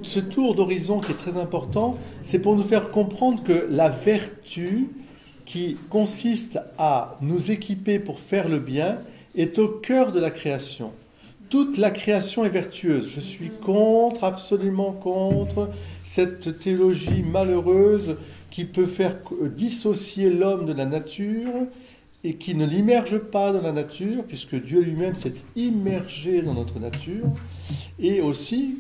ce tour d'horizon qui est très important, c'est pour nous faire comprendre que la vertu qui consiste à nous équiper pour faire le bien est au cœur de la création. Toute la création est vertueuse. Je suis absolument contre cette théologie malheureuse qui peut faire dissocier l'homme de la nature et qui ne l'immerge pas dans la nature, puisque Dieu lui-même s'est immergé dans notre nature, et aussi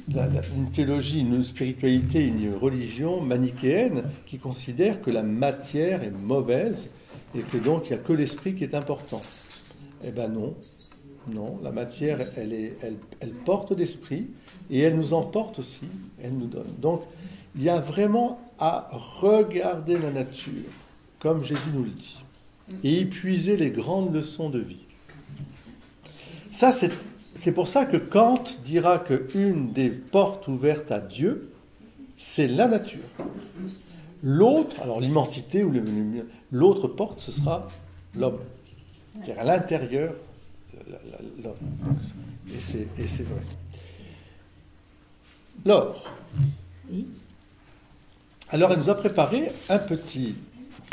une théologie, une spiritualité, une religion manichéenne qui considère que la matière est mauvaise et que donc il n'y a que l'esprit qui est important. Eh bien non. Non, la matière, elle porte l'esprit et elle nous emporte aussi, elle nous donne. Donc, il y a vraiment à regarder la nature, comme Jésus nous le dit, et y puiser les grandes leçons de vie. Ça, c'est pour ça que Kant dira qu'une des portes ouvertes à Dieu, c'est la nature. L'autre, alors l'immensité, ou l'autre porte, ce sera l'homme, c'est-à-dire à l'intérieur l'homme. Et c'est vrai. Laure. Oui. Alors, elle nous a préparé un petit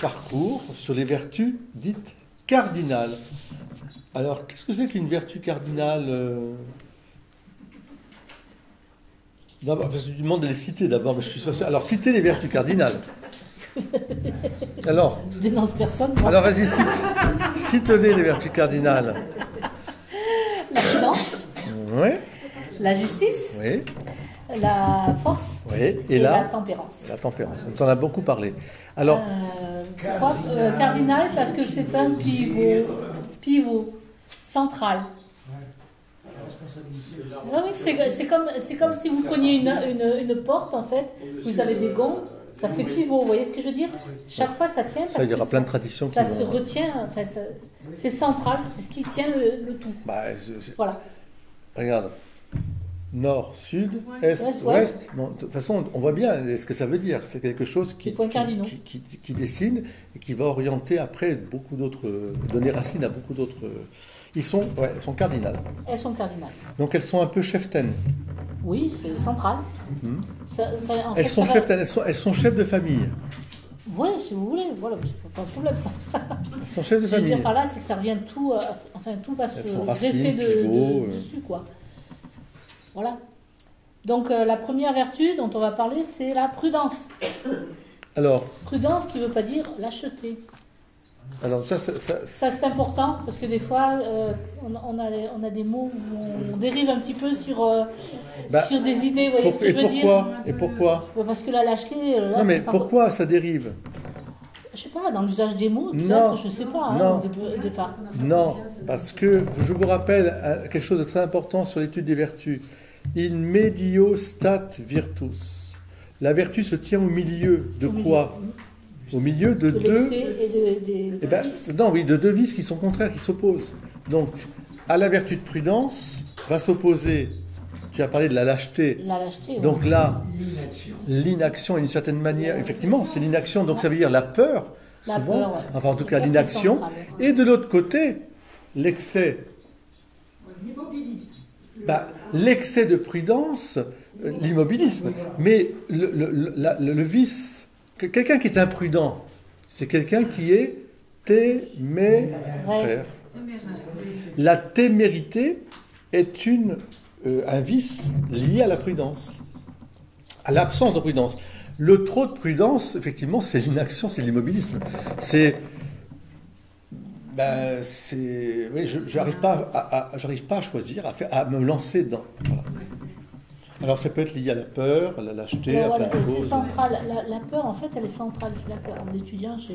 parcours sur les vertus dites cardinales. Alors, qu'est-ce que c'est qu'une vertu cardinale D'abord, parce que tu demandes de les citer d'abord, mais je suis pas sûr. Alors, citez les vertus cardinales. Alors. Je dénonce personne. Moi. Alors, vas-y, cite-les les vertus cardinales. La prudence, oui. La justice, oui. La force, oui. Et la tempérance. La tempérance, on en a beaucoup parlé. Alors, cardinal parce que c'est un pivot central. Oui, c'est comme si vous preniez une porte, en fait, vous avez des gonds, ça fait pivot, vous voyez ce que je veux dire? Chaque fois, ça tient. Ça, il y aura plein de traditions ça se retient, enfin, c'est central, c'est ce qui tient le tout. Bah, voilà. Regarde, nord, sud, est, ouest. Bon, de toute façon, on voit bien ce que ça veut dire. C'est quelque chose qui dessine et qui va orienter après beaucoup d'autres, donner racine à beaucoup d'autres. Elles sont cardinales. Elles sont cardinales. Donc elles sont un peu cheftaines. Oui, c'est central. Elles sont chefs de famille. Oui, si vous voulez, voilà, c'est pas un problème ça. Elles sont chefs de famille. Ce que je veux dire par là, c'est que ça revient tout, tout va se greffer dessus, quoi. Voilà. Donc la première vertu dont on va parler, c'est la prudence. Alors. Prudence qui ne veut pas dire lâcheté. Alors ça c'est important parce que des fois on a des mots où on dérive un petit peu sur des idées, vous voyez ce que je veux dire. Et pourquoi Parce que la lâcheté... Là, non mais pourquoi ça dérive? Je sais pas, dans l'usage des mots, peut-être, je sais pas, au départ. Non, parce que je vous rappelle quelque chose de très important sur l'étude des vertus. In medio stat virtus. La vertu se tient au milieu de quoi? Au milieu de deux... de deux vices qui sont contraires, qui s'opposent. Donc, à la vertu de prudence, va s'opposer, tu as parlé de la lâcheté. La lâcheté, donc oui. là, l'inaction, d'une certaine manière, effectivement, c'est l'inaction, donc ça veut dire la peur, souvent, peur, ouais. Enfin en tout cas l'inaction, et de l'autre côté, l'excès. L'excès de prudence, l'immobilisme, mais le vice... Quelqu'un qui est imprudent, c'est quelqu'un qui est téméraire. La témérité est un vice lié à la prudence, à l'absence de prudence. Le trop de prudence, effectivement, c'est l'inaction, c'est l'immobilisme. J'arrive pas à choisir, à me lancer dedans. Voilà. Alors ça peut être lié à la peur, à la lâcheté, à plein de choses. C'est central. La peur, en fait, elle est centrale. C'est la peur. En étudiant, je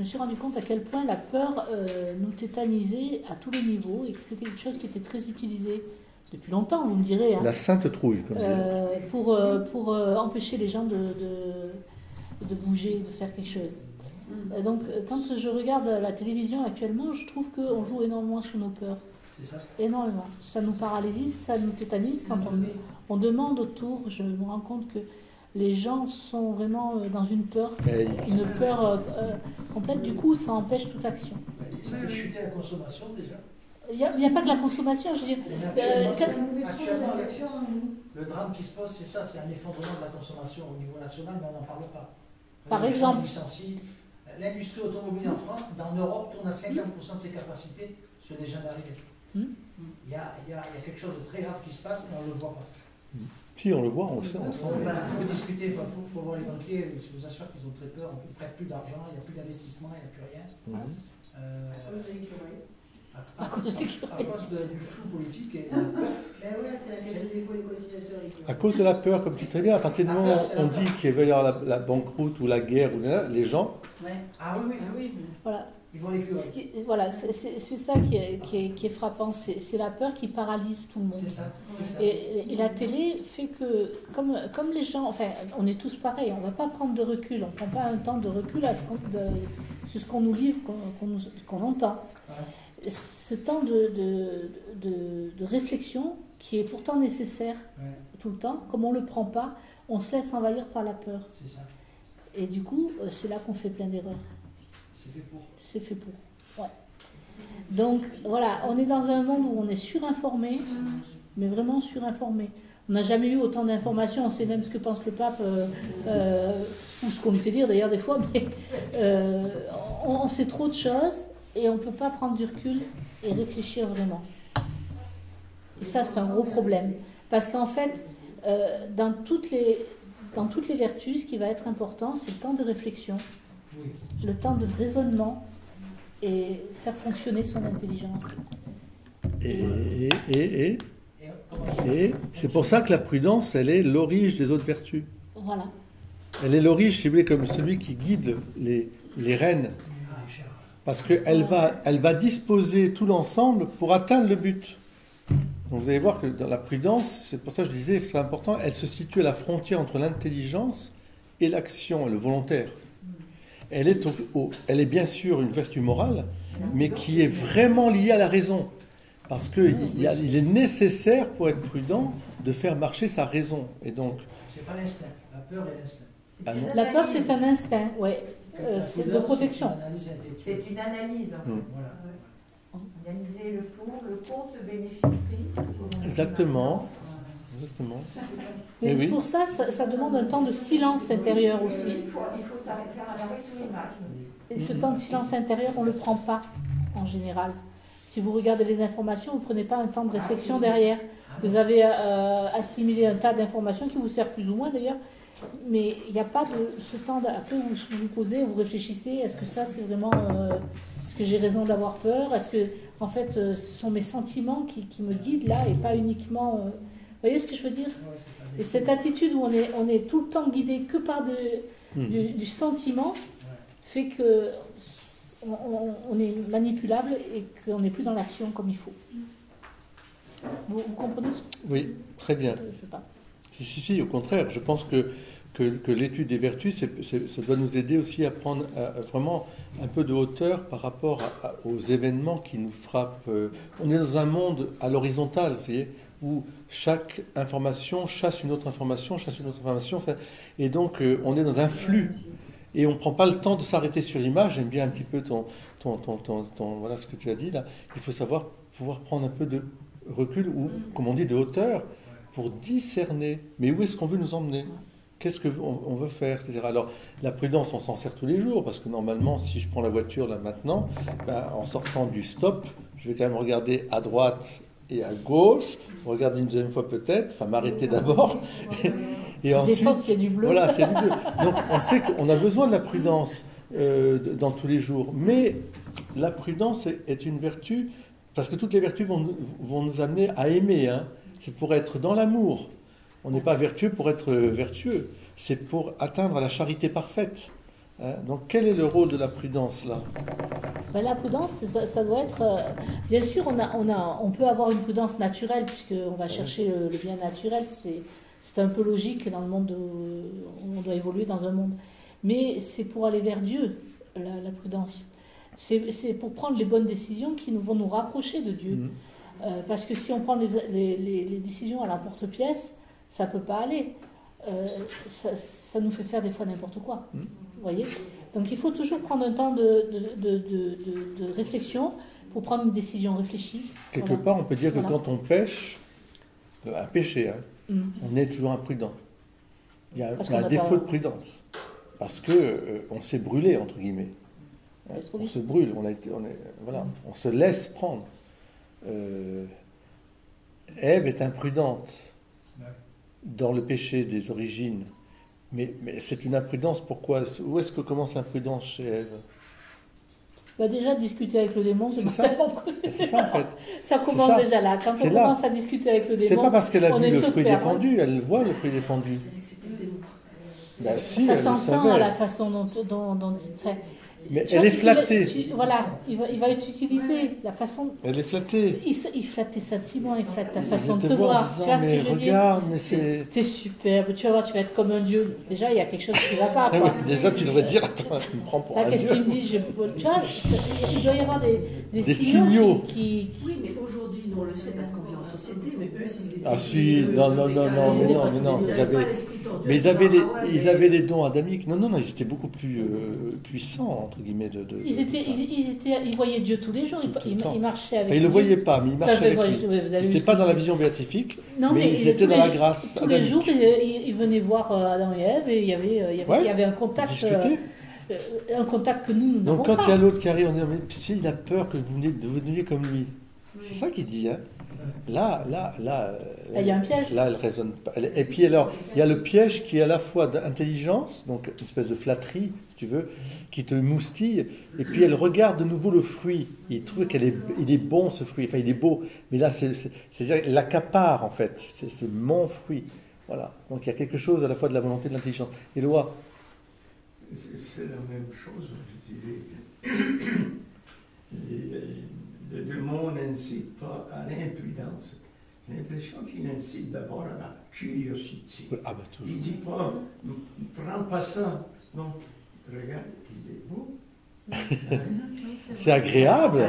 me suis rendu compte à quel point la peur nous tétanisait à tous les niveaux et que c'était quelque chose qui était très utilisé depuis longtemps, vous me direz. Hein, la sainte trouille, comme pour empêcher les gens de bouger, de faire quelque chose. Donc, quand je regarde la télévision actuellement, je trouve qu'on joue énormément sur nos peurs. C'est ça. Énormément. Ça nous paralyse, ça nous tétanise. Quand on demande autour, je me rends compte que les gens sont vraiment dans une peur, complète. Du coup, ça empêche toute action. Ça fait chuter la consommation déjà. Il n'y a pas que la consommation, je veux dire. Actuellement, le drame qui se pose, c'est ça, c'est un effondrement de la consommation au niveau national, mais on n'en parle pas. Par exemple, l'industrie automobile en France, en Europe, tourne à 50% de ses capacités sur des jeunes arrivés. Il y a quelque chose de très grave qui se passe, mais on ne le voit pas. Si, on le voit, on le sait ensemble. Il faut discuter, il faut voir les banquiers, je vous assure qu'ils ont très peur, on ne prête plus d'argent, il n'y a plus d'investissement, il n'y a plus rien. À cause du flou politique et la peur. À cause de la peur, comme tu sais très bien, à partir du moment où on dit qu'il va y avoir la banqueroute ou la guerre, les gens... Ah oui. Voilà. Ils vont les plus voilà, c'est ça qui est frappant, c'est la peur qui paralyse tout le monde. C'est ça. Et la télé fait que, comme les gens, enfin, on est tous pareils, on ne va pas prendre de recul, on ne prend pas un temps de recul sur ce qu'on nous livre, qu'on entend. Ouais. Ce temps de réflexion, qui est pourtant nécessaire tout le temps, comme on ne le prend pas, on se laisse envahir par la peur. C'est ça. Et du coup, c'est là qu'on fait plein d'erreurs. C'est fait pour. Ouais. Donc voilà, on est dans un monde où on est surinformé, mais vraiment surinformé. On n'a jamais eu autant d'informations, on sait même ce que pense le pape, ou ce qu'on lui fait dire d'ailleurs des fois, mais on sait trop de choses et on ne peut pas prendre du recul et réfléchir vraiment. Et ça, c'est un gros problème. Parce qu'en fait, dans toutes les vertus, ce qui va être important, c'est le temps de réflexion. Le temps de raisonnement et faire fonctionner son intelligence. Et c'est pour ça que la prudence, elle est l'orige des autres vertus. Voilà. Elle est l'orige, si vous voulez, comme celui qui guide les rênes. Parce qu'elle va disposer tout l'ensemble pour atteindre le but. Donc vous allez voir que dans la prudence, c'est pour ça que je disais, c'est important, elle se situe à la frontière entre l'intelligence et l'action, et le volontaire. Elle est bien sûr une vertu morale, mais qui est vraiment liée à la raison. Parce qu'il est nécessaire, pour être prudent, de faire marcher sa raison. Et donc... C'est pas l'instinct. La peur est l'instinct. La peur, c'est un instinct, c'est de protection. C'est une analyse. Voilà. Analyser le pour, le contre, le bénéfice-risque. Exactement. Mais pour ça demande un temps de silence intérieur aussi. Il faut faire un arrêt sur l'image. Et ce temps de silence intérieur, on ne le prend pas en général. Si vous regardez les informations, vous ne prenez pas un temps de réflexion derrière. Vous avez assimilé un tas d'informations qui vous sert plus ou moins d'ailleurs, mais il n'y a pas de ce temps après où vous vous posez, vous réfléchissez, est-ce que ça c'est vraiment... est-ce que j'ai raison d'avoir peur? Est-ce que, en fait, ce sont mes sentiments qui me guident là et pas uniquement... Vous voyez ce que je veux dire? Et cette attitude où on est tout le temps guidé que par du sentiment fait que on est manipulable et qu'on n'est plus dans l'action comme il faut. Vous comprenez ce que... Oui, très bien. Je sais pas. Si, au contraire. Je pense que l'étude des vertus, ça doit nous aider aussi à prendre vraiment un peu de hauteur par rapport aux événements qui nous frappent. On est dans un monde à l'horizontale, vous voyez, où chaque information chasse une autre information, et donc on est dans un flux, et on ne prend pas le temps de s'arrêter sur l'image. J'aime bien un petit peu voilà ce que tu as dit là. Il faut pouvoir prendre un peu de recul, ou, comme on dit, de hauteur, pour discerner, mais où est-ce qu'on veut nous emmener? Qu'est-ce qu'on veut faire, etc. Alors, la prudence, on s'en sert tous les jours, parce que normalement, si je prends la voiture là maintenant, en sortant du stop, je vais quand même regarder à droite et à gauche, regarder une deuxième fois peut-être, m'arrêter d'abord, et ensuite... il y a du bleu. Voilà, c'est du bleu. Donc, on sait qu'on a besoin de la prudence dans tous les jours, mais la prudence est une vertu, parce que toutes les vertus vont nous amener à aimer, hein. C'est pour être dans l'amour. On n'est pas vertueux pour être vertueux, c'est pour atteindre la charité parfaite. Donc quel est le rôle de la prudence là? La prudence, ça doit être... bien sûr, on peut avoir une prudence naturelle, puisqu'on va chercher le bien naturel, c'est un peu logique dans le monde où on doit évoluer dans un monde. Mais c'est pour aller vers Dieu, la prudence. C'est pour prendre les bonnes décisions qui vont nous rapprocher de Dieu. Parce que si on prend les décisions à l'emporte-pièce, ça ne peut pas aller. Ça nous fait faire des fois n'importe quoi. Vous voyez? Donc il faut toujours prendre un temps de réflexion, pour prendre une décision réfléchie. Quelque part, on peut dire que quand on pêche, un péché, hein, on est toujours imprudent. Il y a un défaut de prudence. Parce que on s'est brûlé, entre guillemets. On se brûle, on se laisse prendre. Ève est imprudente dans le péché des origines. Mais c'est une imprudence, pourquoi? Où est-ce que commence l'imprudence chez Ève? Déjà, discuter avec le démon, c'est tellement prudent. C'est ça, en fait. Ça commence déjà là. Quand on commence à discuter avec le démon, c'est pas parce qu'elle a vu le fruit perd, défendu, elle voit le fruit défendu. Si, ça s'entend à la façon dont mais elle est flattée. Voilà, il va utiliser la façon. Elle est flattée. Il flatte tes sentiments, il flatte ta façon de te voir. Tu vois ce que je veux dire? Mais c'est. T'es superbe, tu vas voir, tu vas être comme un dieu. Déjà, il y a quelque chose qui ne va pas. Quoi. Déjà, tu devrais dire, attends, tu me prends pour un dieu. Qu'est-ce qu'il me dit? Tu vois, il doit y avoir des signaux. Qui... Oui, mais aujourd'hui, nous on le sait parce qu'on vit en société, mais eux, s'ils étaient. Ah si, non. Mais ils avaient les dons adamiques. Non, ils étaient beaucoup plus puissants, entre guillemets. Ils voyaient Dieu tous les jours, ils marchaient avec Dieu. Ils ne le voyaient pas, mais ils marchaient avec lui. Ils n'étaient pas dans la vision béatique, mais ils étaient dans la grâce tous les jours, ils venaient voir Adam et Ève et il y avait un contact. Un contact que nous n'avons pas. Donc quand il y a l'autre qui arrive, on dit mais il a peur que vous deveniez comme lui. C'est ça qu'il dit. Hein. Là, il y a un piège. Là, elle raisonne pas. Et puis alors, il y a le piège qui est à la fois d'intelligence, donc une espèce de flatterie, si tu veux, qui te moustille. Et puis elle regarde de nouveau le fruit. Il trouve il est bon ce fruit. Enfin, il est beau. Mais là, c'est-à-dire il l'accapare en fait. C'est mon fruit. Voilà. Donc il y a quelque chose à la fois de la volonté et de l'intelligence. Et Éloi. C'est la même chose, je dirais. Le démon n'incite pas à l'impudence. J'ai l'impression qu'il incite d'abord à la curiosité. Ah bah, toujours. Il ne dit pas, prends pas ça. Non, regarde, il est beau. C'est agréable.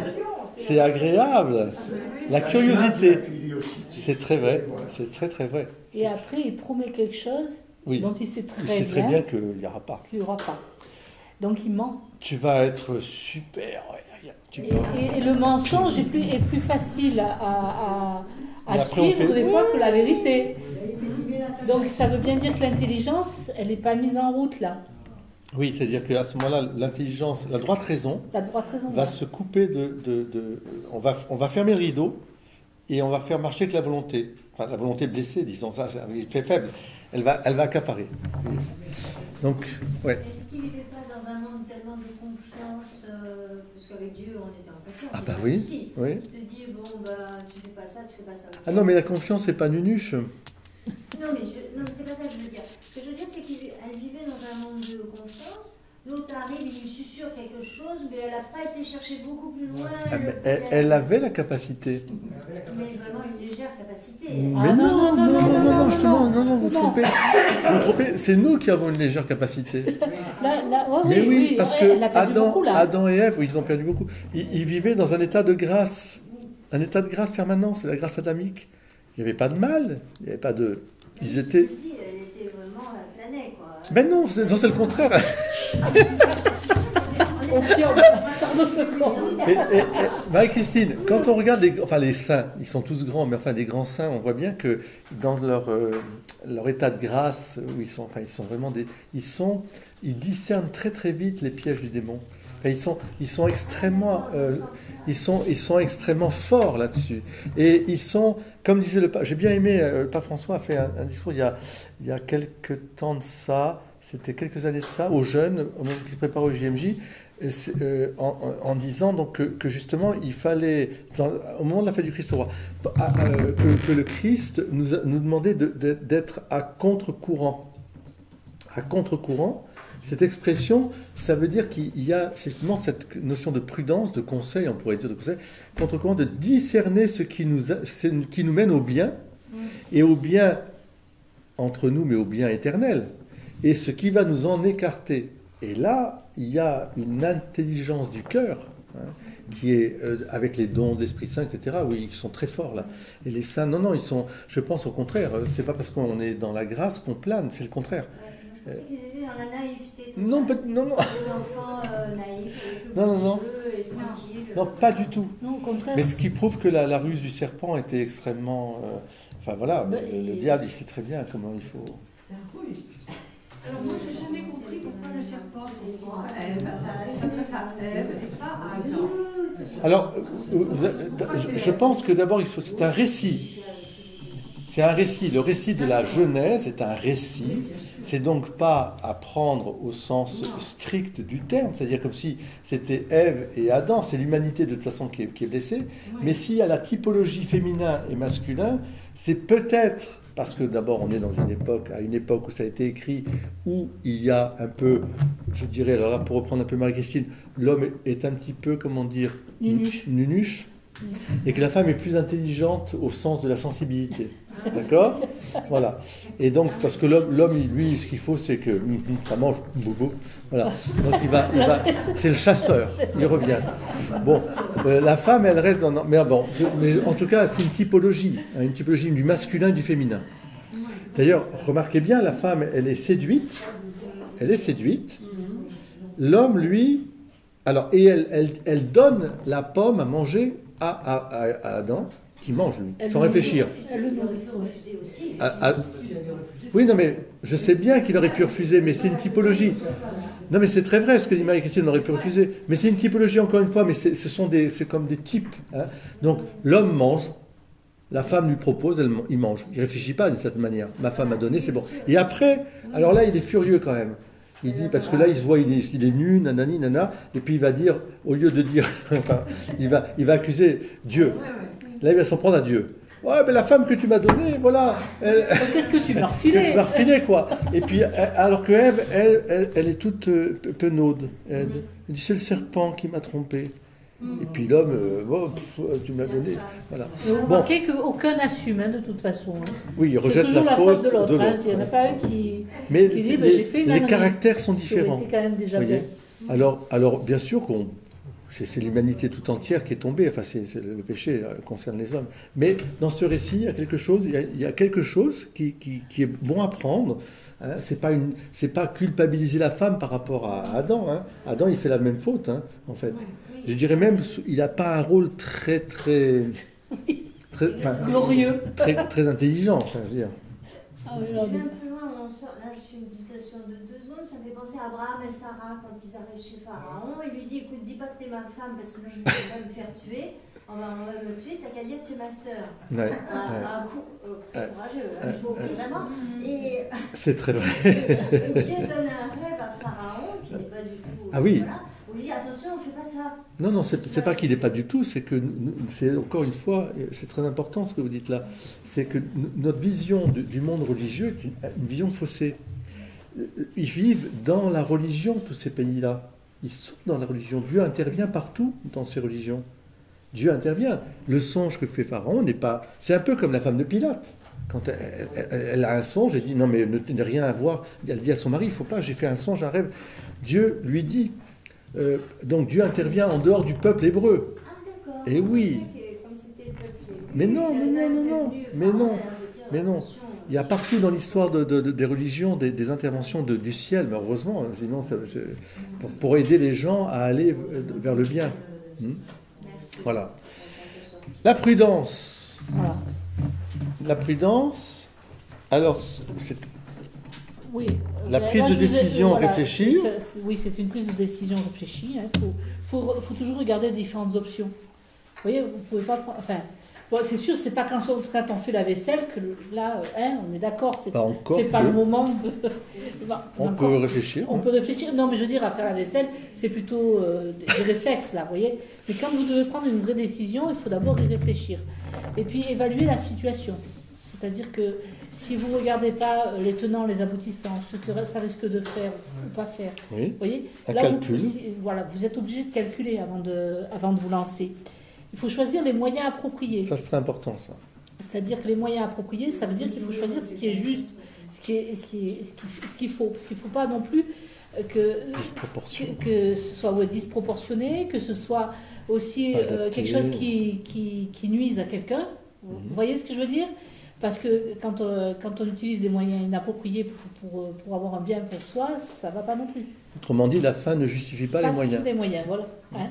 C'est agréable. La curiosité. C'est très vrai. C'est très très vrai. Et après, il promet quelque chose dont il sait très bien qu'il n'y aura pas. Donc il ment. Tu vas être super. Et le mensonge est plus facile à suivre des fois que la vérité. Donc ça veut bien dire que l'intelligence, elle n'est pas mise en route là. Oui, c'est-à-dire qu'à ce moment-là, l'intelligence, la droite raison va se couper on va fermer le rideau et on va faire marcher que la volonté. Enfin, la volonté blessée, disons, ça, c'est un fait faible. Elle va accaparer. Donc, ouais. Est-ce qu'il n'était pas dans un monde tellement de confiance, parce qu'avec Dieu, on était en confiance. Ah bah oui, oui. Je te dis, bon, bah, tu fais pas ça, tu fais pas ça. Ah non, mais la confiance, c'est pas nunuche. Non, mais c'est pas ça que je veux dire. Ce que je veux dire, c'est qu'elle vivait dans un monde de confiance. L'autre arrive, il lui susurre quelque chose, mais elle n'a pas été chercher beaucoup plus loin. Elle avait la capacité. Mais vraiment une légère capacité. Mais non, justement, non, vous trompez. Vous trompez, c'est nous qui avons une légère capacité. Mais oui, parce que Adam et Ève, ils ont perdu beaucoup. Ils vivaient dans un état de grâce. Un état de grâce permanent, c'est la grâce adamique. Il n'y avait pas de mal, il n'y avait pas de... Ils étaient... Elle était vraiment planée, quoi. Ben non, c'est le contraire. Marie-Christine, quand on regarde les saints, ils sont tous grands, mais enfin des grands saints, on voit bien que dans leur état de grâce, où ils sont vraiment ils discernent très très vite les pièges du démon. Enfin, ils sont extrêmement forts là-dessus. Et ils sont, comme disait le pape, j'ai bien aimé, le pape François a fait un discours il y a quelques temps de ça, c'était quelques années de ça, aux jeunes, qui se préparaient au JMJ, en disant donc que justement il fallait, au moment de la fête du Christ au roi, que le Christ nous demandait d'être à contre-courant. À contre-courant, cette expression, ça veut dire qu'il y a effectivement cette notion de prudence, de conseil, on pourrait dire de conseil, contre-courant, de discerner ce qui nous mène au bien, et au bien entre nous, mais au bien éternel, et ce qui va nous en écarter. Et là, il y a une intelligence du cœur, qui est avec les dons de l'Esprit Saint, etc., oui, qui sont très forts là. Et les saints, non, ils sont, je pense au contraire, c'est pas parce qu'on est dans la grâce qu'on plane, c'est le contraire. Je pensais qu'ils étaient dans la naïveté. Non, non. Les enfants naïfs, avec le Non. bleu et tranquille. Non, pas du tout. Non, au contraire. Mais ce qui prouve que la ruse du serpent était extrêmement... enfin voilà, le diable, il sait très bien comment il faut... Alors moi, j'ai jamais compris pourquoi le serpent s'adresse à Ève et pas à Adam. Alors, je pense que d'abord, c'est un récit. C'est un récit. Le récit de la Genèse est un récit. C'est donc pas à prendre au sens strict du terme, c'est-à-dire comme si c'était Ève et Adam, c'est l'humanité de toute façon qui est blessée. Mais s'il y a la typologie féminin et masculin, c'est peut-être parce que d'abord on est dans à une époque où ça a été écrit, où il y a un peu, je dirais, alors là pour reprendre un peu Marie-Christine, l'homme est un petit peu, comment dire, nunuche, et que la femme est plus intelligente au sens de la sensibilité. D'accord ? Voilà. Et donc, parce que l'homme, lui, ce qu'il faut, c'est que ça mange, bobo. Voilà. Donc, il va, c'est le chasseur. Il revient. Bon, la femme, elle reste dans. Mais bon, mais en tout cas, c'est une typologie du masculin et du féminin. D'ailleurs, remarquez bien, la femme, elle est séduite. L'homme, lui, alors, et elle donne la pomme à manger à Adam. Qui mange, lui, sans réfléchir. Oui, non, mais je sais bien qu'il aurait pu refuser, mais c'est une typologie. Non, mais c'est très vrai ce que dit Marie-Christine, on aurait pu refuser. Mais c'est une typologie, encore une fois, mais c'est comme des types. Hein. Donc, l'homme mange, la femme lui propose, il mange. Il ne réfléchit pas d'une certaine manière. Ma femme m'a donné, c'est bon. Et après, alors là, il est furieux quand même. Il dit, parce que là, il se voit, il est nu, nanani, nana, et puis il va dire, au lieu de dire, enfin, il va accuser Dieu. Là, il va s'en prendre à Dieu. Ouais, mais la femme que tu m'as donnée, voilà. Qu'est-ce que tu m'as refilé ? Tu m'as refilé, quoi. Et puis, alors que Ève, elle est toute penaude. Elle dit, c'est le serpent qui m'a trompé. Et puis l'homme, tu m'as donné. Voilà. Vous remarquez qu'aucun n'assume, de toute façon. Hein. Oui, il rejette la faute de l'autre. Il n'y en a pas un qui dit, les, j'ai fait une les caractères sont différents. Quand même déjà bien. Alors, bien sûr c'est l'humanité tout entière qui est tombée. Enfin, le péché concerne les hommes. Mais dans ce récit, il y a quelque chose qui est bon à prendre. Hein. C'est pas culpabiliser la femme par rapport à Adam. Hein. Adam, il fait la même faute, hein, en fait. Je dirais même, il n'a pas un rôle très glorieux, très intelligent. Enfin, je veux dire. Ah oui, là, je suis une citation de 2 hommes, ça me fait penser à Abraham et Sarah quand ils arrivent chez Pharaon. Il lui dit, écoute, dis pas que t'es ma femme parce que sinon je vais me faire tuer. On va me tuer, t'as qu'à dire que t'es ma sœur. Un coup très courageux, il faut vraiment. Et c'est très vrai. Et Dieu donne un rêve à Pharaon qui n'est pas du tout. Ah oui. Voilà, on lui dit attention, on fait pas ça. Non, c'est pas qu'il n'est pas du tout, c'est que, c'est encore une fois, c'est très important ce que vous dites là, c'est que notre vision du monde religieux est une vision faussée. Ils vivent dans la religion, tous ces pays-là. Ils sont dans la religion. Dieu intervient partout dans ces religions. Dieu intervient. Le songe que fait Pharaon n'est pas... C'est un peu comme la femme de Pilate. Quand elle a un songe, elle dit non mais ne rien à voir. Elle dit à son mari, il ne faut pas, j'ai fait un songe, un rêve. Dieu lui dit. Donc Dieu intervient en dehors du peuple hébreu. Ah d'accord. Et oui. Mais non. Il y a partout dans l'histoire des religions des interventions du ciel, mais heureusement, sinon pour aider les gens à aller vers le bien. Voilà. La prudence. Voilà. La prudence, alors, c'est oui. la prise de décision réfléchie. Oui, c'est une prise de décision réfléchie. Il faut toujours regarder les différentes options. Vous voyez, vous pouvez pas prendre... Enfin, bon, c'est sûr, c'est pas quand on fait la vaisselle que là, on est d'accord. C'est pas le moment de... On peut réfléchir. On peut réfléchir. Non, mais je veux dire, à faire la vaisselle, c'est plutôt des réflexes, là, vous voyez. Mais quand vous devez prendre une vraie décision, il faut d'abord y réfléchir. Et puis, évaluer la situation. C'est-à-dire que si vous ne regardez pas les tenants, les aboutissants, ce que ça risque de faire ou pas faire, oui. Vous voyez, là, vous êtes obligé de calculer avant de vous lancer. Il faut choisir les moyens appropriés. Ça, c'est important, ça. C'est-à-dire que les moyens appropriés, ça veut dire qu'il faut choisir ce qui est juste, ce qu'il faut. Parce qu'il ne faut pas non plus que ce soit disproportionné, que ce soit aussi quelque chose qui nuise à quelqu'un. Vous voyez ce que je veux dire ? Parce que quand on utilise des moyens inappropriés pour avoir un bien pour soi, ça ne va pas non plus. Autrement dit, la fin ne justifie pas les moyens. Les moyens, voilà. Hein?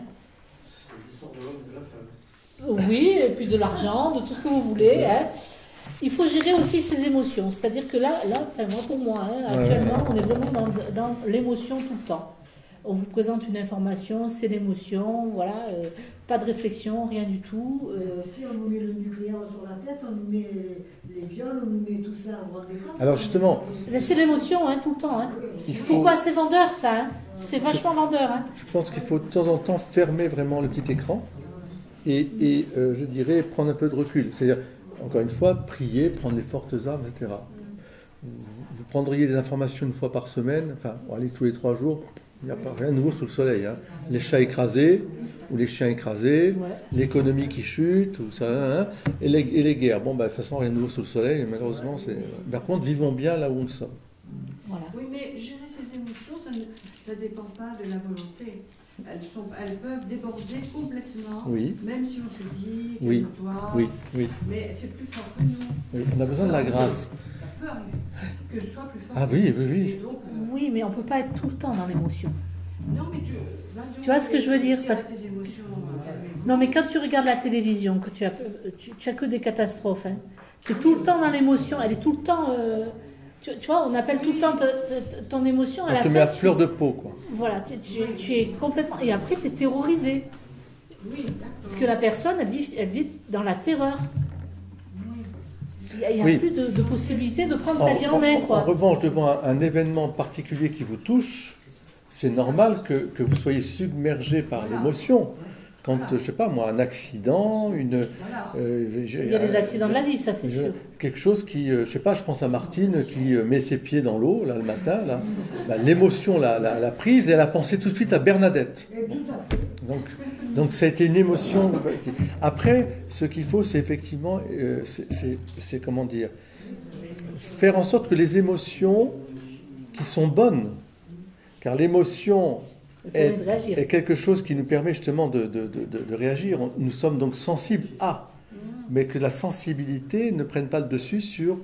C'est l'histoire de l'homme et de la femme. Oui, et puis de l'argent, de tout ce que vous voulez. Hein. Il faut gérer aussi ses émotions. C'est-à-dire que là pour moi, actuellement, on est vraiment dans l'émotion tout le temps. On vous présente une information, c'est l'émotion, voilà, pas de réflexion, rien du tout. Si on nous met le nucléaire sur la tête, on nous met les viols, on nous met tout ça, on vous rendez compte? Alors justement... C'est l'émotion, tout le temps. Pourquoi c'est vendeur, ça c'est vachement vendeur. Je pense qu'il faut de temps en temps fermer vraiment le petit écran et je dirais, prendre un peu de recul. C'est-à-dire, encore une fois, prier, prendre les fortes armes, etc. Vous prendriez des informations une fois par semaine, enfin, allez tous les 3 jours, il n'y a pas rien de nouveau sous le soleil. Les chats écrasés, ou les chiens écrasés, l'économie qui chute, ou ça, et les guerres. Bon, de toute façon, rien de nouveau sous le soleil, et malheureusement, par contre, vivons bien là où nous sommes. Voilà. Oui, mais gérer ses émotions, ça ne dépend pas de la volonté. Elles peuvent déborder complètement, même si on se dit calme-toi, mais c'est plus fort que nous. Oui, on a besoin de la grâce. Ça peut arriver que ce soit plus fort. Ah oui, oui. Et donc, oui, mais on ne peut pas être tout le temps dans l'émotion. Non, mais tu vois ce que je veux dire tes émotions, non, mais quand tu regardes la télévision, que tu as que des catastrophes, tu es tout le temps dans l'émotion, elle est tout le temps... Tu vois, on appelle tout le temps ton émotion à la fin. On te met à fleur de peau, quoi. Voilà, tu es complètement... Et après, tu es terrorisé. Oui, parce que la personne, elle vit dans la terreur. Il n'y a plus de possibilité de prendre sa vie en main, quoi. En revanche, devant un événement particulier qui vous touche, c'est normal que vous soyez submergé par l'émotion. Quand, je sais pas moi, un accident, il y a des accidents de la vie, ça c'est sûr. Quelque chose qui, je sais pas, je pense à Martine qui met ses pieds dans l'eau, là, le matin, là. L'émotion l'a prise et elle a pensé tout de suite à Bernadette. Donc ça a été une émotion. Après, ce qu'il faut, c'est effectivement, c'est comment dire, faire en sorte que les émotions qui sont bonnes, car l'émotion est quelque chose qui nous permet justement de réagir. Nous sommes donc sensibles mais que la sensibilité ne prenne pas le dessus sur...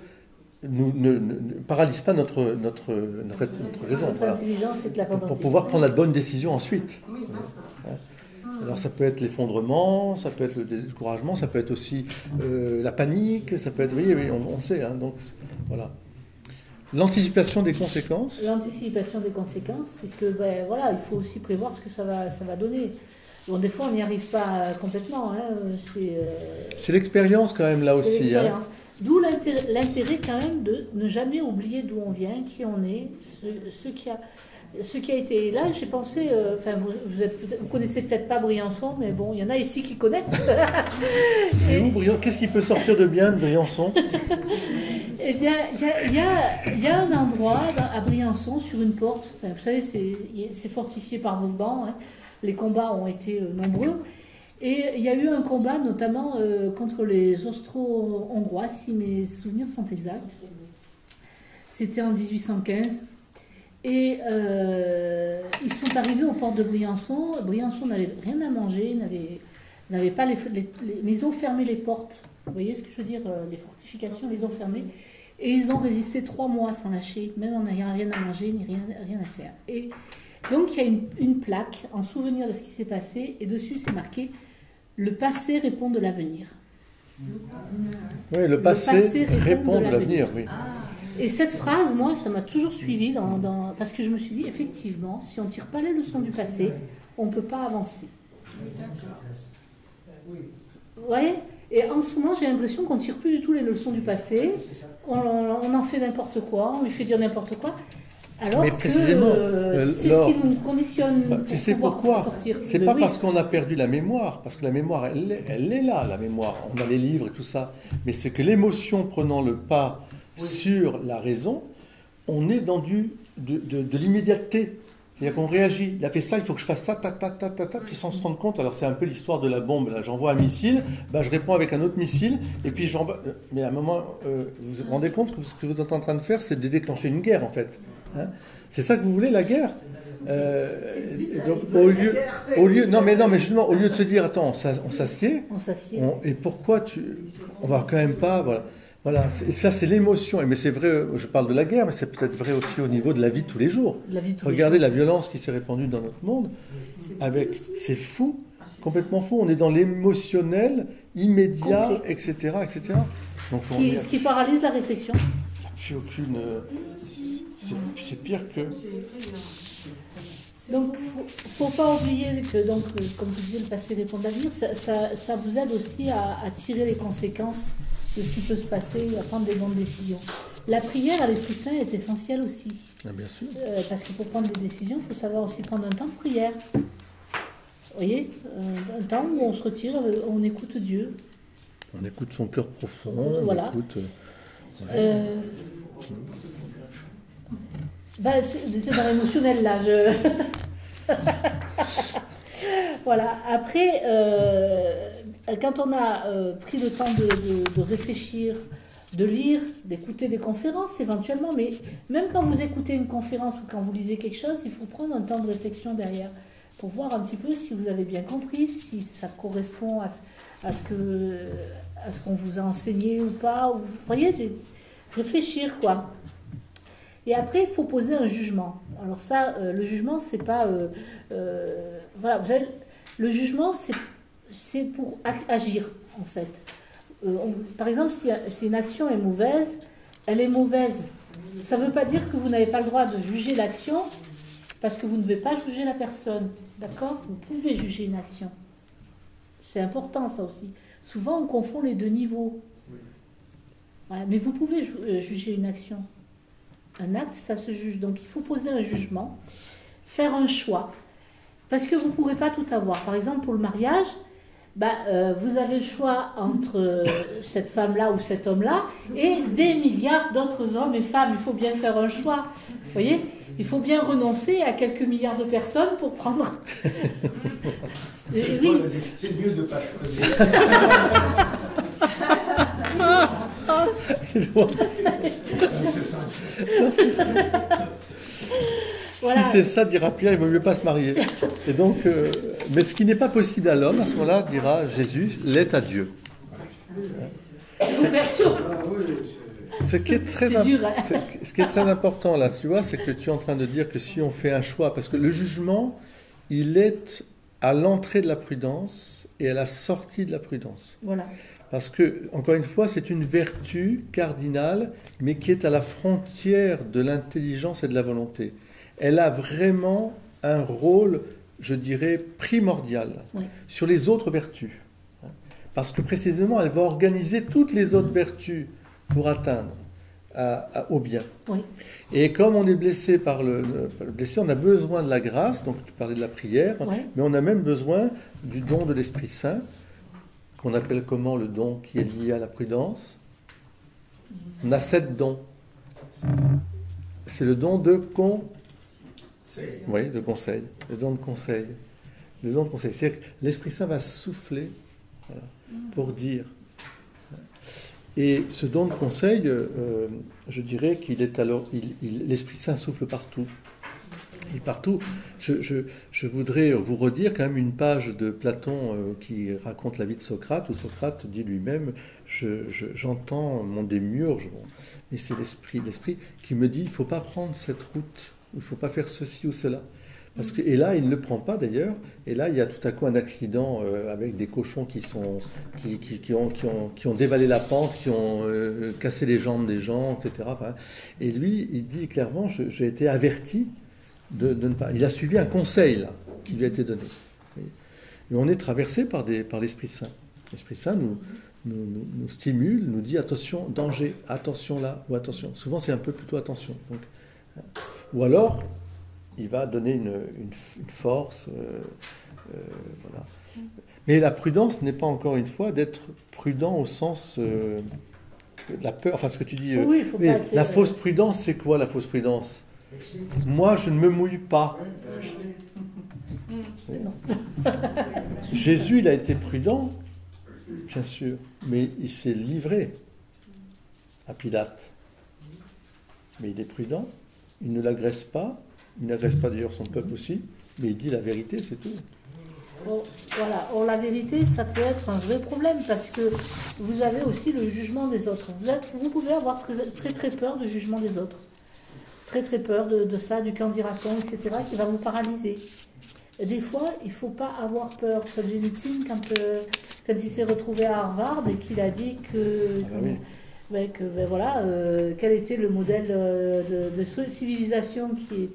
ne paralyse pas notre raison. Notre intelligence et de la volonté. Pour pouvoir prendre la bonne décision ensuite. Alors ça peut être l'effondrement, ça peut être le découragement, ça peut être aussi la panique, ça peut être... Oui, on sait, donc voilà. L'anticipation des conséquences. L'anticipation des conséquences, puisque voilà, il faut aussi prévoir ce que ça va donner. Bon, des fois, on n'y arrive pas complètement. C'est l'expérience quand même là aussi. D'où l'intérêt quand même de ne jamais oublier d'où on vient, qui on est, ce qui a été. Là, j'ai pensé, vous connaissez peut-être pas Briançon, mais bon, il y en a ici qui connaissent. C'est où Briançon? Qu'est-ce qui peut sortir de bien de Briançon? Eh bien, il y a un endroit à Briançon, sur une porte, vous savez, c'est fortifié par Vauban, les combats ont été nombreux, et il y a eu un combat notamment contre les Austro-Hongrois, si mes souvenirs sont exacts. C'était en 1815, et ils sont arrivés au port de Briançon. Briançon n'avait rien à manger, n'avait pas mais ils ont fermé les portes. Vous voyez ce que je veux dire? Les fortifications, les ont fermées. Et ils ont résisté 3 mois sans lâcher, même en n'ayant rien à manger, ni rien à faire. Et donc, il y a une plaque en souvenir de ce qui s'est passé, et dessus, c'est marqué « Le passé répond de l'avenir ». Oui, le passé répond de l'avenir, oui. Et cette phrase, moi, ça m'a toujours suivi, parce que je me suis dit, effectivement, si on ne tire pas les leçons du passé, on ne peut pas avancer. Vous voyez ? Et en ce moment, j'ai l'impression qu'on ne tire plus du tout les leçons du passé. On en fait n'importe quoi, on lui fait dire n'importe quoi. Alors mais précisément, c'est ce qui nous conditionne tu sais pourquoi sortir. C'est pas parce qu'on a perdu la mémoire, parce que la mémoire, elle est là, la mémoire. On a les livres et tout ça. Mais c'est que l'émotion prenant le pas sur la raison, on est dans de l'immédiateté. C'est-à-dire qu'on réagit. Il a fait ça, il faut que je fasse ça, puis sans se rendre compte. Alors c'est un peu l'histoire de la bombe. Là, j'envoie un missile, je réponds avec un autre missile, et puis mais à un moment, vous vous rendez compte que ce que vous êtes en train de faire, c'est de déclencher une guerre, en fait. C'est ça que vous voulez, la guerre? Donc, au lieu, non mais justement, au lieu de se dire, attends, on s'assied, et pourquoi on va quand même pas, voilà. Voilà, ça c'est l'émotion. Mais c'est vrai, je parle de la guerre, mais c'est peut-être vrai aussi au niveau de la vie de tous les jours. Regardez la violence qui s'est répandue dans notre monde. C'est fou, complètement fou. On est dans l'émotionnel, immédiat, etc. etc. Donc, ce qui paralyse la réflexion. Il n'y a plus aucune... c'est pire que... Donc, faut pas oublier que, donc, comme tu disais, le passé répond à l'avenir. Ça vous aide aussi à tirer les conséquences de ce qui peut se passer et à prendre des bonnes décisions. La prière à l'Esprit Saint est essentielle aussi. Ah, bien sûr. Parce que pour prendre des décisions, il faut savoir aussi prendre un temps de prière. Vous voyez, un temps où on se retire, on écoute Dieu. On écoute son cœur profond. Voilà. On écoute... c'est dans l'émotionnel là. Voilà. Après, quand on a pris le temps de réfléchir, de lire, d'écouter des conférences éventuellement, mais même quand vous écoutez une conférence ou quand vous lisez quelque chose, il faut prendre un temps de réflexion derrière pour voir un petit peu si vous avez bien compris, si ça correspond à ce qu'on vous a enseigné ou pas. Vous voyez, réfléchir quoi. Et après, il faut poser un jugement. Alors ça, le jugement, c'est pas... voilà, vous savez, le jugement, c'est pour agir, en fait. Par exemple, si une action est mauvaise, elle est mauvaise. Ça ne veut pas dire que vous n'avez pas le droit de juger l'action, parce que vous ne devez pas juger la personne. D'accord ? Vous pouvez juger une action. C'est important, ça aussi. Souvent, on confond les deux niveaux. Voilà, mais vous pouvez juger une action. Un acte, ça se juge. Donc, il faut poser un jugement, faire un choix. Parce que vous ne pourrez pas tout avoir. Par exemple, pour le mariage, vous avez le choix entre cette femme-là ou cet homme-là et des milliards d'autres hommes et femmes. Il faut bien faire un choix. Vous voyez ? Il faut bien renoncer à quelques milliards de personnes pour prendre... Oui. C'est mieux de ne pas choisir. Voilà. Si c'est ça, dira Pierre, il vaut mieux pas se marier. Et donc, mais ce qui n'est pas possible à l'homme, à ce moment-là, dira Jésus, l'est à Dieu. Ce qui est très important là, tu vois, c'est que tu es en train de dire que si on fait un choix, parce que le jugement, il est à l'entrée de la prudence et à la sortie de la prudence. Voilà. Parce que, encore une fois, c'est une vertu cardinale, mais qui est à la frontière de l'intelligence et de la volonté. Elle a vraiment un rôle, je dirais, primordial sur les autres vertus. Parce que précisément, elle va organiser toutes les autres vertus pour atteindre au bien. Oui. Et comme on est blessé par le blessé, on a besoin de la grâce, donc tu parlais de la prière, mais on a même besoin du don de l'Esprit Saint, qu'on appelle comment le don qui est lié à la prudence. On a 7 dons. C'est le don de de conseil. Le don de conseil. Le don de conseil. C'est-à-dire que l'Esprit Saint va souffler pour dire. Et ce don de conseil, je dirais qu'il est alors... l'Esprit Saint souffle partout. Et partout, je voudrais vous redire quand même une page de Platon qui raconte la vie de Socrate, où Socrate dit lui-même j'entends mon démiurge, mais c'est l'esprit qui me dit il ne faut pas prendre cette route, il ne faut pas faire ceci ou cela. Et là, il ne le prend pas d'ailleurs, et là, il y a tout à coup un accident avec des cochons qui ont dévalé la pente, qui ont cassé les jambes des gens, etc. Enfin, et lui, il dit clairement j'ai été averti de ne pas... Il a suivi un conseil là, qui lui a été donné. Et on est traversé par l'Esprit Saint. L'Esprit Saint nous stimule, nous dit attention, danger, attention là, ou attention. Souvent c'est un peu plutôt attention. Donc, ou alors, il va donner une force. Voilà. Mais la prudence n'est pas encore une fois d'être prudent au sens de la peur. Enfin, ce que tu dis... la fausse prudence, c'est quoi la fausse prudence ? Moi, je ne me mouille pas. Jésus, il a été prudent, bien sûr, mais il s'est livré à Pilate. Mais il est prudent, il ne l'agresse pas, Il n'agresse pas d'ailleurs son peuple aussi, mais il dit la vérité, c'est tout. Bon, voilà. Or, la vérité, ça peut être un vrai problème parce que vous avez aussi le jugement des autres. Vous pouvez avoir très peur du jugement des autres. Très peur de ça, du qu'en dira-t-on, etc., qui va vous paralyser. Et des fois, il ne faut pas avoir peur. Solzhenitsyn, quand il s'est retrouvé à Harvard et qu'il a dit quel était le modèle de civilisation qui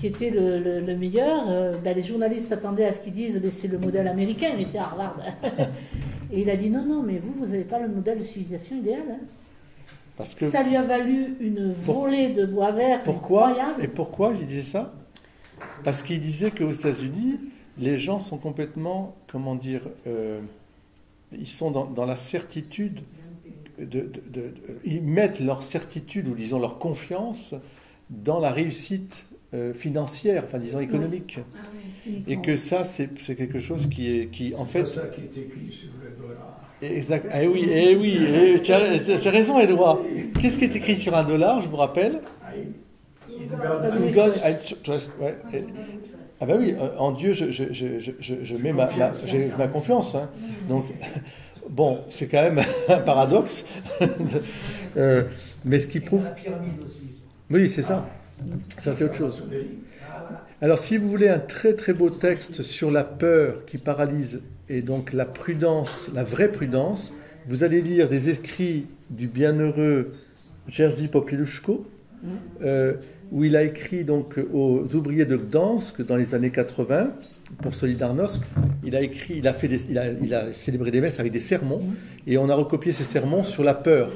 était le meilleur, les journalistes s'attendaient à ce qu'ils disent c'est le modèle américain, il était à Harvard. Et il a dit non, mais vous n'avez pas le modèle de civilisation idéal. Hein. Parce que ça lui a valu une volée de bois vert incroyable. Et pourquoi il disait ça? Parce qu'il disait qu'aux États-Unis, les gens sont complètement, ils sont dans la certitude, ils mettent leur certitude, ou disons leur confiance, dans la réussite financière, enfin disons économique. Et que ça, c'est quelque chose qui en fait... C'est ça qui est écrit sur le dollar. Exact. Oui, tu as raison, Edouard. Qu'est-ce qui est écrit sur un dollar, je vous rappelle? In God I trust. Ouais. Ah ben oui, en Dieu, je mets ma confiance. Hein. Donc, bon, c'est quand même un paradoxe. Mais ce qui prouve... La pyramide aussi. Oui, c'est ça. Ça, c'est autre chose. Alors, si vous voulez un très beau texte sur la peur qui paralyse et donc la prudence, la vraie prudence, vous allez lire des écrits du bienheureux Jerzy Popieluszko, où il a écrit donc aux ouvriers de Gdansk dans les années 80 pour Solidarnosc. Il a célébré des messes avec des sermons et on a recopié ces sermons sur la peur.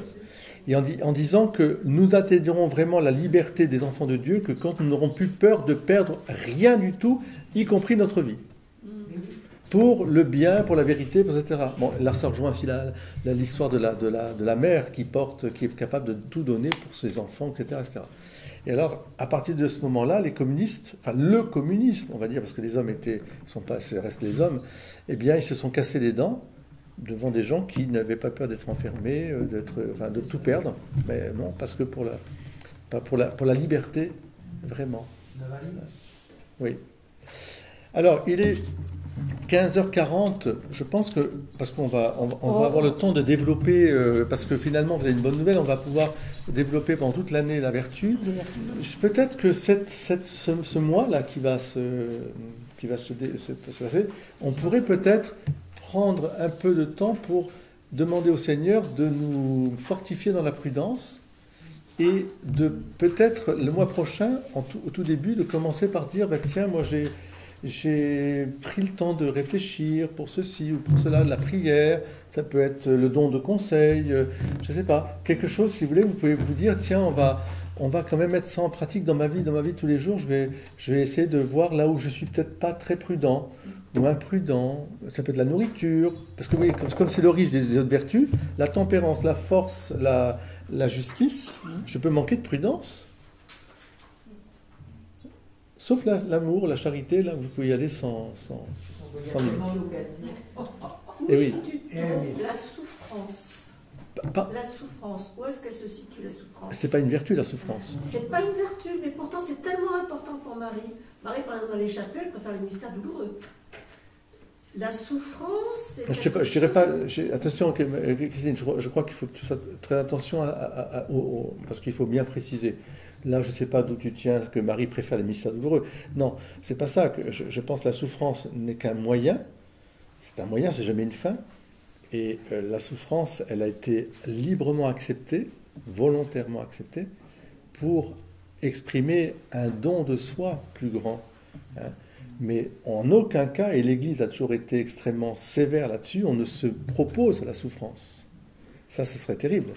Et en disant que nous atteindrons vraiment la liberté des enfants de Dieu que quand nous n'aurons plus peur de perdre rien du tout, y compris notre vie. Pour le bien, pour la vérité, etc. Bon, là, ça rejoint aussi l'histoire de la mère qui est capable de tout donner pour ses enfants, etc., etc. Et alors, à partir de ce moment-là, les communistes, enfin le communisme, on va dire, parce que les hommes restent les hommes, eh bien, ils se sont cassés les dents devant des gens qui n'avaient pas peur d'être enfermés, de tout perdre, mais non, parce que pour la liberté, vraiment. Oui. Alors, il est 15h40, je pense que, parce qu'on va avoir le temps de développer, parce que finalement vous avez une bonne nouvelle, on va pouvoir développer pendant toute l'année la vertu. Peut-être que ce mois-là qui va se passer, on pourrait peut-être prendre un peu de temps pour demander au Seigneur de nous fortifier dans la prudence et de peut-être le mois prochain, au tout début, de commencer par dire, tiens, moi j'ai pris le temps de réfléchir pour ceci ou pour cela, la prière, ça peut être le don de conseil, je ne sais pas, quelque chose, si vous voulez, vous pouvez vous dire, tiens, on va quand même mettre ça en pratique dans ma vie de tous les jours, je vais essayer de voir là où je suis peut-être pas très prudent ou imprudent, ça peut être la nourriture, parce que oui, comme c'est l'origine des autres vertus, la tempérance, la force, la justice, je peux manquer de prudence. Sauf l'amour, la charité, là, vous pouvez y aller sans limite. Où situe-t-on la souffrance? La souffrance, où est-ce qu'elle se situe, la souffrance? C'est pas une vertu, la souffrance. C'est pas une vertu, mais pourtant c'est tellement important pour Marie. Marie, par exemple, dans les chapelles, préfère les mystères douloureux. La souffrance, c'est... Je dirais pas... Attention, Christine, je crois qu'il faut que tu fasses très attention parce qu'il faut bien préciser. Là, je ne sais pas d'où tu tiens que Marie préfère les mystères douloureux. Non, c'est pas ça. Je pense que la souffrance n'est qu'un moyen. C'est un moyen, c'est jamais une fin. Et la souffrance, elle a été librement acceptée, volontairement acceptée, pour exprimer un don de soi plus grand. Hein. Mais en aucun cas, et l'Église a toujours été extrêmement sévère là-dessus, on ne se propose à la souffrance. Ça, ce serait terrible.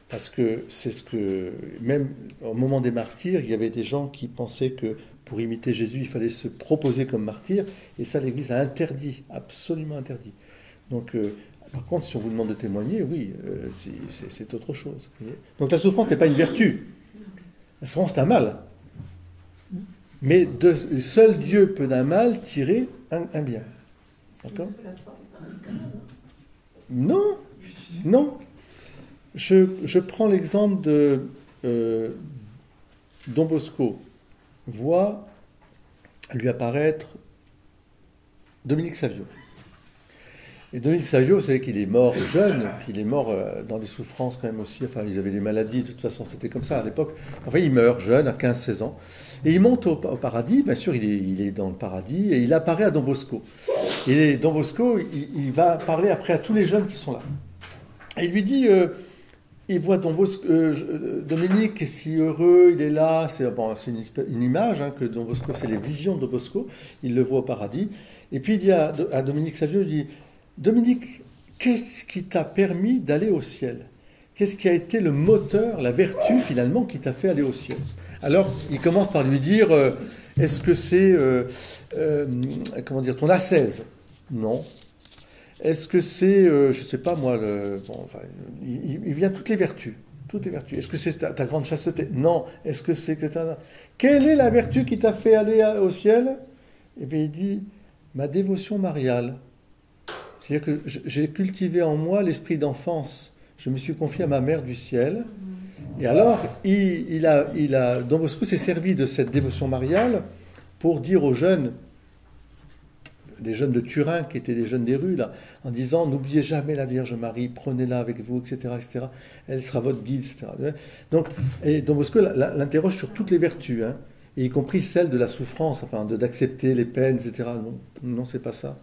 Parce que c'est ce que, même au moment des martyrs, il y avait des gens qui pensaient que pour imiter Jésus, il fallait se proposer comme martyr, et ça l'Église a interdit, absolument interdit. Donc, par contre, si on vous demande de témoigner, oui, c'est autre chose. Donc la souffrance n'est pas une vertu. La souffrance, c'est un mal. Mais seul Dieu peut d'un mal tirer un bien. D'accord ? Non, non. Je prends l'exemple de Don Bosco. voit lui apparaître Dominique Savio. Et Dominique Savio, vous savez qu'il est mort jeune, puis il est mort dans des souffrances quand même aussi, enfin ils avaient des maladies, de toute façon c'était comme ça à l'époque. Enfin il meurt jeune, à 15-16 ans, et il monte au paradis, bien sûr il est dans le paradis, et il apparaît à Don Bosco. Et Don Bosco, il va parler après à tous les jeunes qui sont là. Et il lui dit, il voit Don Bosco, Dominique est si heureux, il est là, c'est une image, hein, que Don Bosco, c'est les visions de Don Bosco, il le voit au paradis. Et puis il dit à Dominique Savio, il dit, Dominique, qu'est-ce qui t'a permis d'aller au ciel? Qu'est-ce qui a été le moteur, la vertu finalement qui t'a fait aller au ciel? Alors, il commence par lui dire, est-ce que c'est, ton ascèse? Non. Est-ce que c'est, je ne sais pas moi, il vient toutes les vertus. Est-ce que c'est ta grande chasteté? Non. Est-ce que c'est que quelle est la vertu qui t'a fait aller au ciel? Eh bien, il dit, ma dévotion mariale. C'est-à-dire que j'ai cultivé en moi l'esprit d'enfance. Je me suis confié à ma mère du ciel. Et alors, Don Bosco s'est servi de cette dévotion mariale pour dire aux jeunes, des jeunes de Turin, qui étaient des jeunes des rues, là, en disant, n'oubliez jamais la Vierge Marie, prenez-la avec vous, etc., etc. Elle sera votre guide, etc. Donc, et Don Bosco l'interroge sur toutes les vertus, hein, et y compris celle de la souffrance, enfin, d'accepter les peines, etc. Non, c'est pas ça.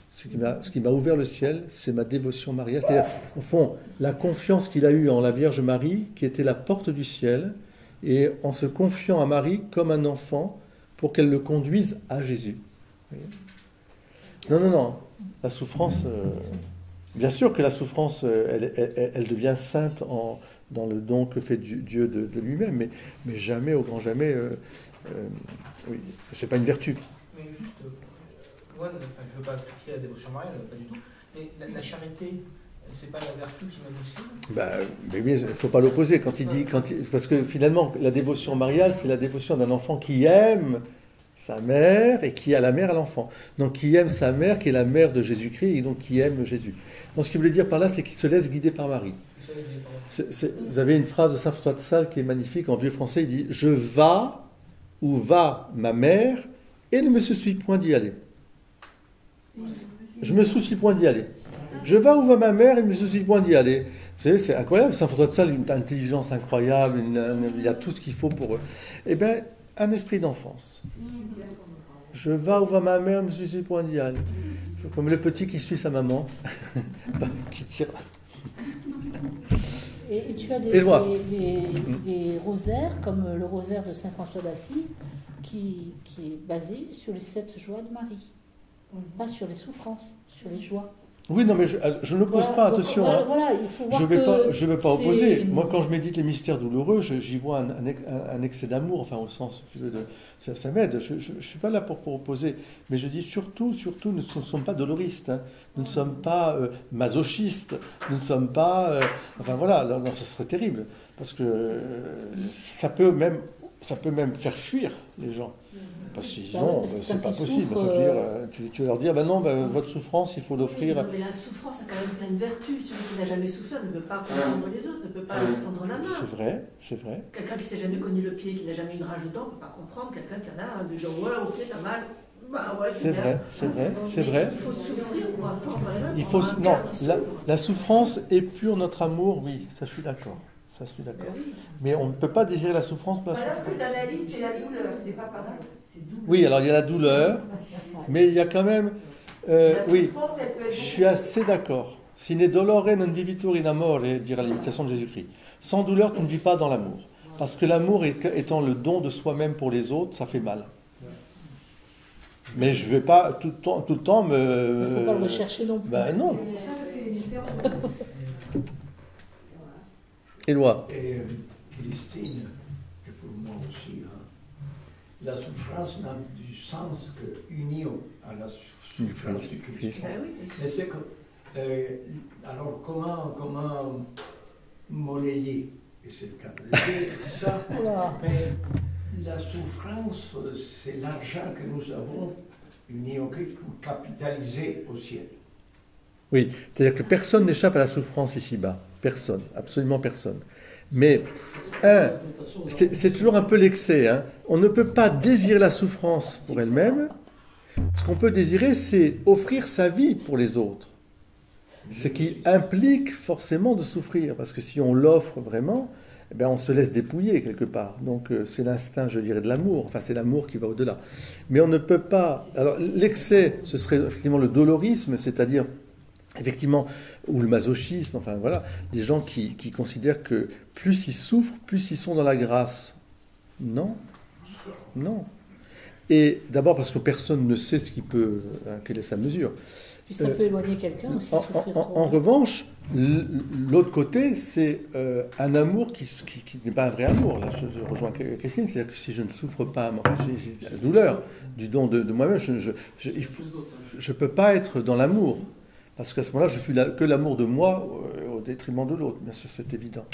Ce qui m'a ouvert le ciel, c'est ma dévotion mariale. C'est-à-dire, au fond, la confiance qu'il a eue en la Vierge Marie, qui était la porte du ciel, et en se confiant à Marie comme un enfant, pour qu'elle le conduise à Jésus. Non. La souffrance, bien sûr que la souffrance, elle devient sainte dans le don que fait Dieu de lui-même, mais jamais, au grand jamais, oui, c'est pas une vertu. Mais juste... Ouais, je ne veux pas critiquer la dévotion mariale, pas du tout, mais la charité, c'est pas la vertu qui mène au ciel? Mais oui, il ne faut pas l'opposer. Parce que finalement, la dévotion mariale, c'est la dévotion d'un enfant qui aime sa mère et qui a la mère à l'enfant. Donc qui aime sa mère, qui est la mère de Jésus-Christ, et donc qui aime Jésus. Donc ce qu'il voulait dire par là, c'est qu'il se laisse guider par Marie. Vous avez une phrase de saint François de Sales qui est magnifique, en vieux français, il dit « Je vais où va ma mère, et ne me soucie point d'y aller. » Je me soucie point d'y aller. Je vais où va ma mère et ne me soucie point d'y aller. Vous savez, c'est incroyable. Saint François de Sales, une intelligence incroyable, il y a tout ce qu'il faut pour eux. Eh bien, un esprit d'enfance. Je vais où va ma mère, ne me soucie point d'y aller. Comme le petit qui suit sa maman, qui tire. Et tu as des rosaires, comme le rosaire de Saint François d'Assise, qui est basé sur les 7 joies de Marie. Pas sur les souffrances, sur les joies. Oui, non, mais je n'oppose pas, attention. Voilà, il faut voir je ne vais pas opposer. Moi, quand je médite les mystères douloureux, j'y vois un excès d'amour, enfin, au sens de... Ça m'aide. Je ne suis pas là pour opposer. Mais je dis surtout, nous ne sommes pas doloristes. Hein. Nous ne sommes pas masochistes. Nous ne sommes pas... enfin, voilà, non, ce serait terrible. Parce que ça peut même faire fuir les gens. Parce qu'ils ont, c'est pas possible. Tu vas leur dire, non, votre souffrance, il faut l'offrir. Mais la souffrance a quand même plein de vertus. Celui qui n'a jamais souffert ne peut pas comprendre les autres, ne peut pas tendre la main. C'est vrai. Quelqu'un qui ne s'est jamais cogné le pied, qui n'a jamais eu une rage dedans, ne peut pas comprendre quelqu'un qui en a de genre, ouais, au pied, t'as mal. Ouais, c'est vrai. Il faut souffrir pour attendre la main. La souffrance épure notre amour, oui, ça je suis d'accord. Mais on ne peut pas désirer la souffrance pour la souffrance. Ce que tu analyses, c'est la douleur, c'est pas pareil. Oui, alors il y a la douleur, mais il y a quand même... oui, je suis assez d'accord. Sine dolore non vivitur in amore, dira l'imitation de Jésus-Christ. Sans douleur, tu ne vis pas dans l'amour. Parce que l'amour étant le don de soi-même pour les autres, ça fait mal. Mais je ne vais pas tout le temps me... Il ne faut pas le rechercher non plus. Ben non. Éloi. Et Christine, et pour moi aussi, la souffrance n'a du sens que unie à la souffrance de Christ. Mais c'est que, alors comment monnayer, et c'est le cas de le dire, ça, mais la souffrance, c'est l'argent que nous avons uni au Christ pour capitaliser au ciel. Oui, c'est-à-dire que personne n'échappe à la souffrance ici-bas. Personne, absolument personne. Mais, c'est toujours un peu l'excès. Hein. On ne peut pas désirer la souffrance pour elle-même. Ce qu'on peut désirer, c'est offrir sa vie pour les autres. Ce qui implique forcément de souffrir. Parce que si on l'offre vraiment, eh bien, on se laisse dépouiller quelque part. Donc c'est l'instinct, je dirais, de l'amour. Enfin, c'est l'amour qui va au-delà. Mais on ne peut pas... Alors, l'excès, ce serait effectivement le dolorisme, c'est-à-dire, effectivement, ou le masochisme, enfin voilà, des gens qui considèrent que plus ils souffrent, plus ils sont dans la grâce. Non. Non. Et d'abord parce que personne ne sait ce qui peut, quelle est sa mesure. Puis ça peut éloigner quelqu'un aussi. En revanche, l'autre côté, c'est un amour qui n'est pas un vrai amour. Là, je rejoins Christine, c'est-à-dire que si je ne souffre pas, j'ai la douleur du don de moi-même, je ne peux pas être dans l'amour. Parce qu'à ce moment-là, je suis que l'amour de moi au détriment de l'autre. Bien sûr, c'est évident.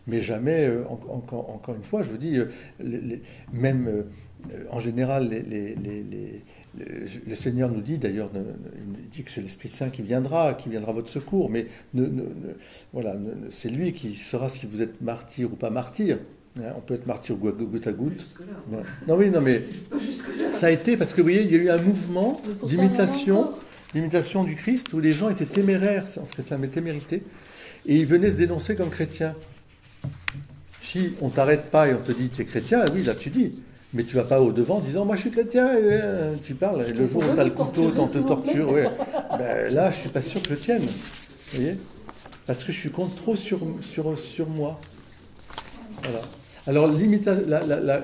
Mais jamais, encore une fois, je vous dis, même en général, le Seigneur nous dit, d'ailleurs, il dit que c'est l'Esprit Saint qui viendra à votre secours. Mais voilà, c'est lui qui saura si vous êtes martyr ou pas martyr. On peut être martyr goutte à goutte. Non, mais ça a été, parce que vous voyez, il y a eu un mouvement d'imitation du Christ où les gens étaient téméraires, c'est ce que ça m'était mérité, et ils venaient se dénoncer comme chrétiens. Si on t'arrête pas et on te dit tu es chrétien, oui, là tu dis, mais tu vas pas au-devant en disant moi je suis chrétien, et, tu parles, et le jour où tu as le couteau, on te torture, ouais. Ben, là je suis pas sûr que je tienne, vous voyez, parce que je suis trop sur moi. Voilà. Alors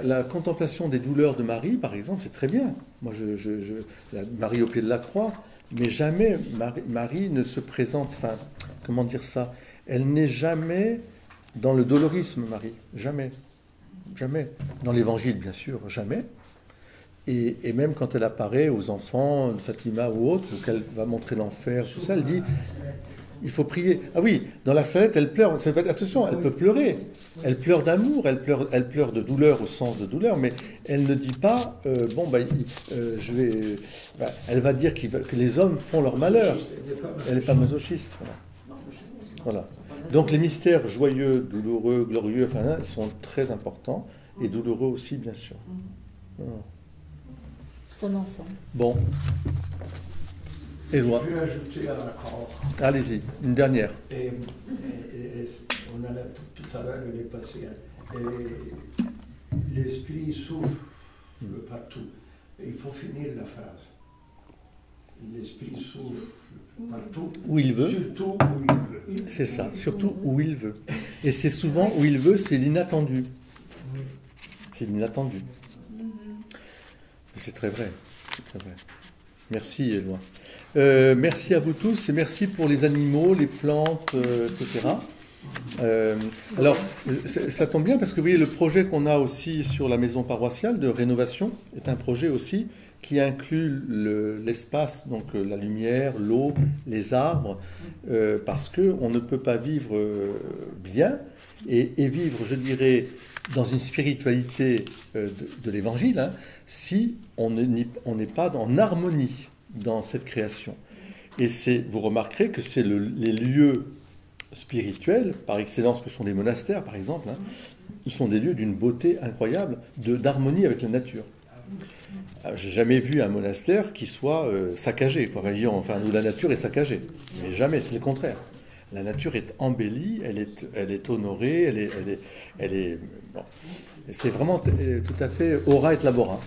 la contemplation des douleurs de Marie, par exemple, c'est très bien. Moi, Marie au pied de la croix, mais jamais Marie ne se présente, enfin, comment dire ça, elle n'est jamais dans le dolorisme, Marie, jamais. Jamais. Dans l'Évangile, bien sûr, jamais. Et même quand elle apparaît aux enfants, Fatima ou autres, ou qu'elle va montrer l'enfer, tout ça, elle dit... Il faut prier. Ah oui, dans la Salette, elle pleure. Attention, elle peut pleurer. Elle pleure d'amour, elle pleure de douleur au sens de douleur, mais elle ne dit pas, elle va dire que les hommes font leur malheur. Elle n'est pas masochiste. Voilà. Donc les mystères joyeux, douloureux, glorieux, enfin, ils sont très importants, et douloureux aussi, bien sûr. C'est un ensemble. Bon. Éloi. Je vais ajouter encore. Allez-y, une dernière. On a tout à l'heure, elle est passée. L'esprit souffle partout. Et il faut finir la phrase. L'esprit souffle partout. Où il veut. Surtout où il veut. C'est ça, surtout où il veut. Et c'est souvent où il veut, c'est l'inattendu. C'est l'inattendu. C'est très vrai. C'est très vrai. Merci, Éloi. Merci à vous tous et merci pour les animaux, les plantes, etc. Alors, ça tombe bien parce que vous voyez, le projet qu'on a aussi sur la maison paroissiale de rénovation est un projet aussi qui inclut l'espace, donc la lumière, l'eau, les arbres, parce qu'on ne peut pas vivre bien et vivre, je dirais, dans une spiritualité de l'Évangile, si on n'est pas en harmonie dans cette création. Et vous remarquerez que c'est les lieux spirituels, par excellence, que sont des monastères, par exemple, ce sont des lieux d'une beauté incroyable, d'harmonie avec la nature. J'ai jamais vu un monastère qui soit saccagé, quoi. Enfin, où la nature est saccagée. Mais jamais, c'est le contraire. La nature est embellie, elle est honorée, elle est bon. C'est vraiment tout à fait aura et labora.